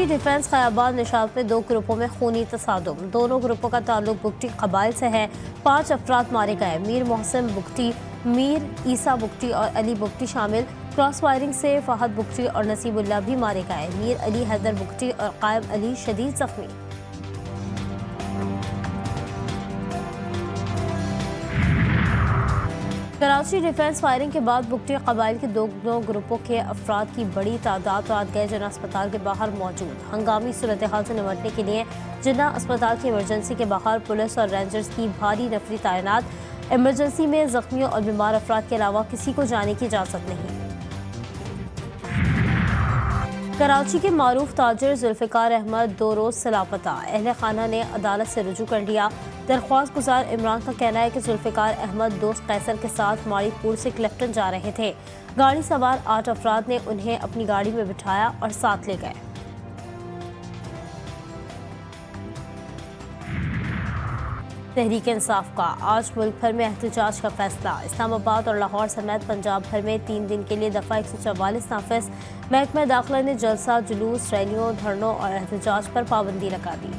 Karachi defence Khayaban Nishat में 2 ग्रुपों में खूनी तसादुम। दोनों ग्रुपों का ताल्लुक बुगटी कबाइल से है। 5 अफराद मारे गए। मीर मोहसिन बुगटी, मीर ईसा बुगटी और अली बुगटी शामिल। क्रॉस फायरिंग से फहद बुगटी और नसीबुल्लाह भी मारे गए। मीर अली हैदर बुगटी और कायम अली शदीद जख्मी। कराची डिफेंस फायरिंग के बाद बुगटी कबाइल के दोनों ग्रुपों के अफराद की बड़ी तादाद रात गए जिन्ना अस्पताल के बाहर मौजूद। हंगामी सूरत हाल से निपटने के लिए जिन्ना अस्पताल की इमरजेंसी के बाहर पुलिस और रेंजर्स की भारी नफरी तैनात। इमरजेंसी में जख्मियों और बीमार अफराद के अलावा किसी को जाने की इजाज़त नहीं। कराची के मारूफ ताजिर जुल्फ़िकार अहमद 2 रोज़ से लापता। अहले खाना ने अदालत से रुजू कर लिया। दरख्वास्त गुजार इमरान का कहना है कि जुल्फ़िकार अहमद दोस्त कैसर के साथ माड़ीपुर से क्लिफ्टन जा रहे थे। गाड़ी सवार 8 अफराद ने उन्हें अपनी गाड़ी में बिठाया और साथ ले गए। तहरीक इंसाफ का आज मुल्क भर में एहतजाज का फैसला। इस्लामाबाद और लाहौर समेत पंजाब भर में 3 दिन के लिए दफ़ा 144 नाफिज। महकमा दाखिला ने जलसा, जुलूस, रैलियों, धरनों और एहतजाज पर पाबंदी लगा दी।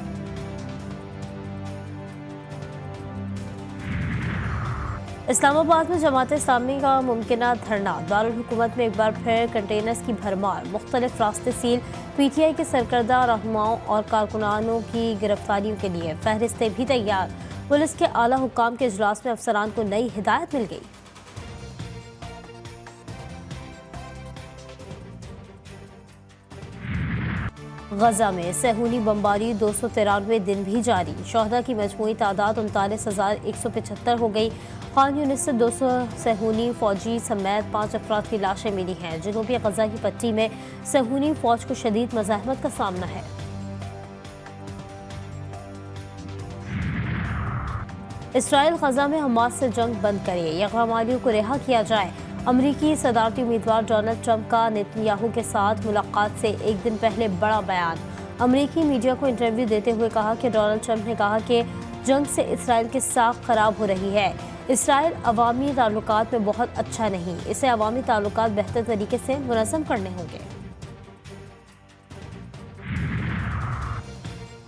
इस्लामाबाद में जमात इस्लामी का मुमकिना धरना। दारुल हुकूमत में एक बार फिर कंटेनर्स की भरमार। मुख्तलिफ रास्ते सील। PTI के सरकर्दा रहनुमाओं और कारकुनानों की गिरफ्तारियों के लिए फहरिस्तें भी तैयार। पुलिस के आला हुक्काम के इजलास में अफसरान को नई हिदायत मिल गई। गजा में सहूनी बमबारी 293 दिन भी जारी। शहदा की मजमूई तादाद 39,175 हो गई। खान यूनिस से 200 सहूनी फौजी समेत 5 अफराद की लाशें मिली हैं। जनूबी गजा की पट्टी में सहूनी फौज को शदीद मज़ाहमत का सामना है। इसराइल गजा में हमास से जंग बंद करे, यगमालियों को रिहा किया जाए। अमरीकी सदारती उम्मीदवार डोनाल्ड ट्रंप का नेतन्याहू के साथ मुलाकात से एक दिन पहले बड़ा बयान। अमरीकी मीडिया को इंटरव्यू देते हुए कहा कि डोनाल्ड ट्रंप ने कहा कि जंग से इसराइल की साख खराब हो रही है। इसराइल अवामी ताल्लुकात में बहुत अच्छा नहीं, इसे अवामी ताल्लुकात बेहतर तरीके से मुनज़्ज़म करने होंगे।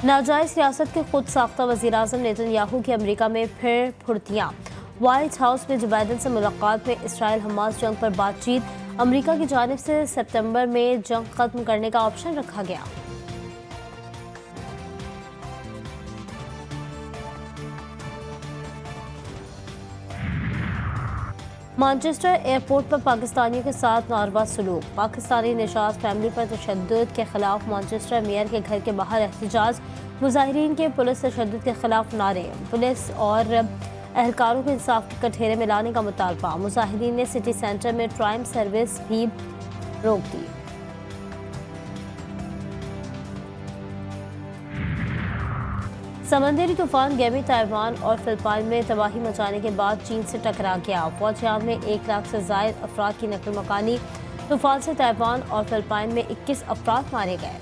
नाजायज़ रियासत के खुद साख्ता वज़ीर-ए-आज़म नेतन्याहू की अमरीका में फिर फुर्तियाँ। व्हाइट हाउस में जो बाइडन से मुलाकात में इसराइल हमास जंग पर बातचीत। अमरीका की जानिब से सितंबर में जंग खत्म करने का ऑप्शन रखा गया। मैनचेस्टर एयरपोर्ट पर पाकिस्तानियों के साथ नारवा सलूक। पाकिस्तानी निशात फैमिली पर तशद्दुद के खिलाफ मैनचेस्टर मेयर के घर के बाहर एहतजाज। मुजाहिरीन के पुलिस तशद्दुद के खिलाफ नारे। पुलिस और एहलकारों को इंसाफ के कठघरे में लाने का मुतालबा। मुजाहिरीन ने सिटी सेंटर में ट्राम सर्विस भी रोक दी। समंदरी तूफान गेमी ताइवान और फिलिपाइन में तबाही मचाने के बाद चीन से टकरा गया। फौजियान में 1 लाख से ज़ायद अफराद की नकल मकानी। तूफान से ताइवान और फिलिपाइन में 21 अफराद मारे गए।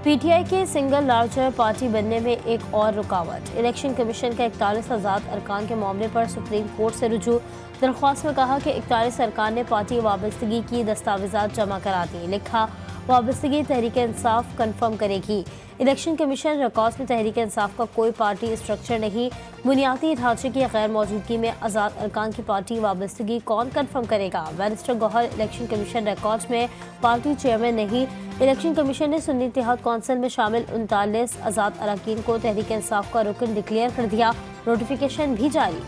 PTI के सिंगल लार्जर पार्टी बनने में एक और रुकावट। इलेक्शन कमीशन का 41 आज़ाद अरकान के मामले पर सुप्रीम कोर्ट से रुजू। दरख्वास्त में कहा कि 41 अरकान ने पार्टी वाबस्तगी की दस्तावेजात जमा करा दी। लिखा, वाबस्तगी तहरीक इंसाफ कन्फर्म करेगी। इलेक्शन कमीशन रिकॉर्ड्स में तहरीक इंसाफ का कोई पार्टी स्ट्रक्चर नहीं। बुनियादी ढांचे की गैर मौजूदगी में आज़ाद अरकान की पार्टी वाबस्तगी कौन कन्फर्म करेगा। Barrister Gohar election commission records में पार्टी चेयरमैन नहीं। इलेक्शन कमीशन ने सुन्नी इत्तेहाद कौंसिल में शामिल 39 आज़ाद अरकान को तहरीक इंसाफ का रुकन डिक्लेयर कर दिया। नोटिफिकेशन भी जारी।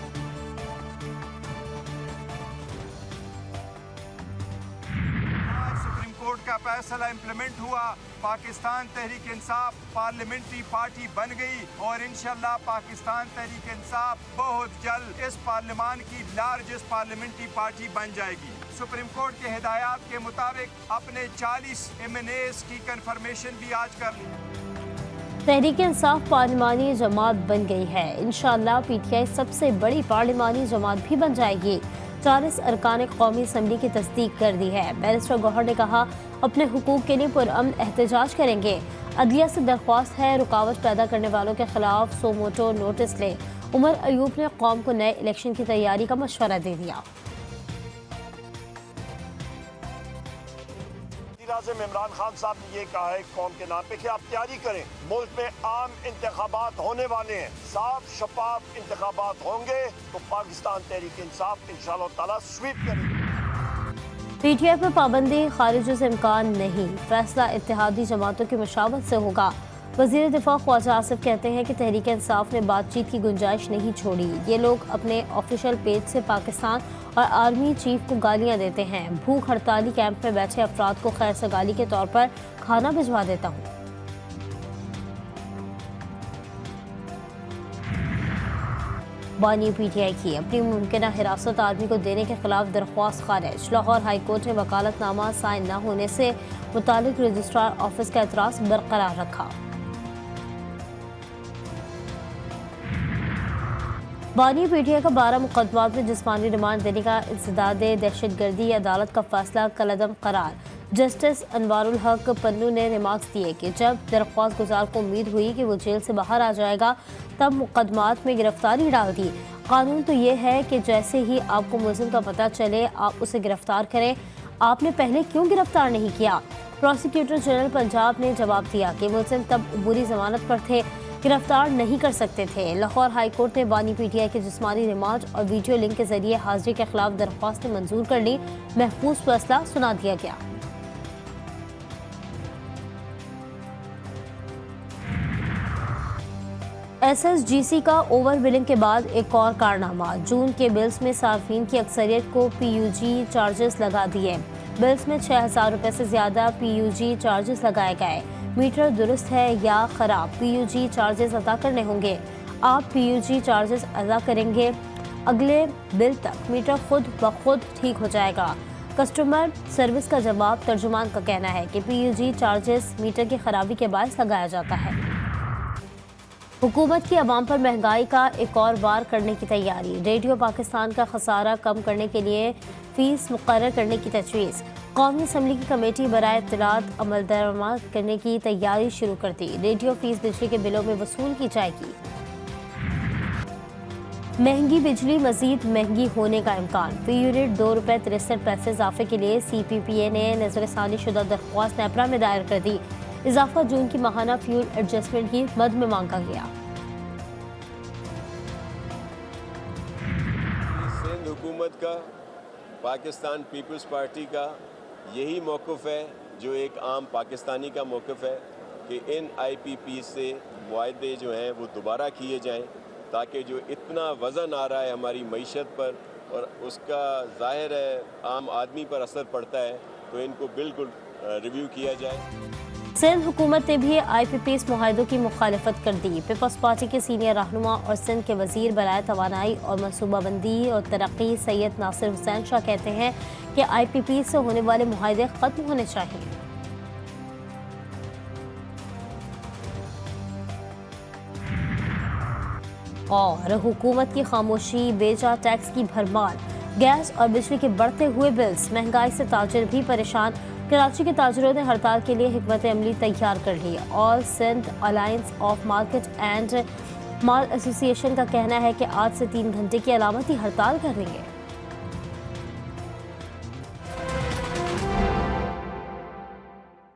का फैसला इम्प्लीमेंट हुआ। पाकिस्तान तहरीक इंसाफ पार्लियामेंट्री पार्टी बन गई और इंशाल्लाह पाकिस्तान तहरीक इंसाफ बहुत जल्द इस पार्लियामान की लार्जेस्ट पार्लियामेंट्री पार्टी बन जाएगी। सुप्रीम कोर्ट के हिदायत के मुताबिक अपने 40 MNAs की कंफर्मेशन भी आज कर ली। तहरीक इंसाफ पार्लिमानी जमात बन गई है। इंशाअल्लाह PTI सबसे बड़ी पार्लिमानी जमात भी बन जाएगी। 40 अरकान कौमी असम्बली की तस्दीक कर दी है। बैरिस्टर गौहर ने कहा, अपने हुकूक के लिए पुरअमन एहतजाज करेंगे। عدلیہ سے درخواست ہے رکاوٹ پیدا کرنے والوں کے خلاف سو موٹو نوٹس لے۔ عمر ایوب نے قوم کو نئے الیکشن کی تیاری کا مشورہ دے دیا۔ وزیراعظم عمران خان صاحب نے یہ کہا ہے قوم کے نام پہ کہ آپ تیاری کریں، ملک میں عام انتخابات ہونے والے ہیں، صاف شفاف انتخابات ہوں گے تو پاکستان تحریک انصاف انشاءاللہ تعالی سویپ کرے گی۔ پی ٹی آئی پر پابندی خارجوں سے امکان نہیں، فیصلہ اتحادی جماعتوں کی مشاورت سے ہوگا۔ وزیر دفاع خواجہ آصف کہتے ہیں کہ تحریک انصاف نے بات چیت کی گنجائش نہیں چھوڑی، یہ لوگ اپنے آفیشیل پیج سے پاکستان اور آرمی چیف کو گالیاں دیتے ہیں۔ بھوک ہڑتالی کیمپ میں بیٹھے افراد کو خیر سگالی کے طور پر کھانا بھجوا دیتا ہوں۔ بانی پی ٹی آئی کی اپنی ممکنہ حراست آرمی کو دینے کے خلاف درخواست خارج۔ لاہور ہائی کورٹ نے وکالت نامہ سائن نہ ہونے سے متعلق رجسٹرار آفس کا اعتراض برقرار رکھا۔ بانی پی ٹی آئی کا 12 مقدمات میں جسمانی ریمانڈ دینے کا انسداد دہشت گردی عدالت کا فیصلہ کالعدم قرار۔ جسٹس انوار الحق پنو نے ریمارکس دیے کہ جب درخواست گزار کو امید ہوئی کہ وہ جیل سے باہر آ جائے گا تب مقدمات میں گرفتاری ڈال دی۔ قانون تو یہ ہے کہ جیسے ہی آپ کو ملزم کا پتہ چلے آپ اسے گرفتار کریں، آپ نے پہلے کیوں گرفتار نہیں کیا؟ پروسیکیوٹر جنرل پنجاب نے جواب دیا کہ ملزم تب عبوری ضمانت پر تھے، گرفتار نہیں کر سکتے تھے۔ لاہور ہائی کورٹ نے بانی پی ٹی آئی کے جسمانی ریمانڈ اور ویڈیو لنک کے ذریعے حاضری کے خلاف درخواستیں منظور کر لی۔ محفوظ فیصلہ سنا دیا گیا۔ ایس ایس جی سی کا اوور بلنگ کے بعد ایک اور کارنامہ، جون کے بلز میں صارفین کی اکثریت کو پی یو جی چارجز لگا دیے۔ بلز میں 6,000 روپے سے زیادہ پی یو جی چارجز لگائے گئے۔ میٹر درست ہے یا خراب، پی یو جی چارجز ادا کرنے ہوں گے۔ آپ پی یو جی چارجز ادا کریں گے، اگلے بل تک میٹر خود بخود ٹھیک ہو جائے گا۔ کسٹمر سروس کا جواب، ترجمان کا کہنا ہے کہ پی یو جی چارجز میٹر کی خرابی کے باعث لگایا جاتا ہے۔ حکومت کی عوام پر مہنگائی کا ایک اور وار کرنے کی تیاری، ریڈیو پاکستان کا خسارہ کم کرنے کے لیے فیس مقرر کرنے کی تجویز۔ قومی اسمبلی کی کمیٹی برائے اطلاعات عمل درآمد کرنے کی تیاری شروع کر دی، ریڈیو فیس بجلی کے بلوں میں وصول کی جائے گی۔ مہنگی بجلی مزید مہنگی ہونے کا امکان، فی یونٹ 2 روپے 63 پیسے اضافے کے لیے سی پی پی اے نے نظر ثانی شدہ درخواست نیپرا میں دائر کر دی۔ اضافہ جون کی ماہانہ فیول ایڈجسٹمنٹ کی مد میں مانگا گیا۔ سندھ حکومت کا، پاکستان پیپلز پارٹی کا یہی موقف ہے جو ایک عام پاکستانی کا موقف ہے کہ ان آئی پی پی سے معاہدے جو ہیں وہ دوبارہ کیے جائیں، تاکہ جو اتنا وزن آ رہا ہے ہماری معیشت پر اور اس کا ظاہر ہے عام آدمی پر اثر پڑتا ہے، تو ان کو بالکل ریویو کیا جائے۔ سندھ حکومت نے بھی آئی پی پی ایس معاہدوں کی مخالفت کر دی۔ پیپلز پارٹی کے سینئر رہنما اور سندھ کے وزیر برائے توانائی اور منصوبہ بندی اور ترقی سید ناصر حسین شاہ کہتے ہیں کہ آئی پی پی سے ہونے والے معاہدے ختم ہونے چاہیے۔ اور حکومت کی خاموشی، بیجا ٹیکس کی بھرمار، گیس اور بجلی کے بڑھتے ہوئے بلز، مہنگائی سے تاجر بھی پریشان۔ کراچی کے تاجروں نے ہڑتال کے لیے حکمت عملی تیار کر لی۔ All Sindh alliance of market and mall association کا کہنا ہے کہ آج سے 3 گھنٹے کی علامتی ہڑتال کریں گے۔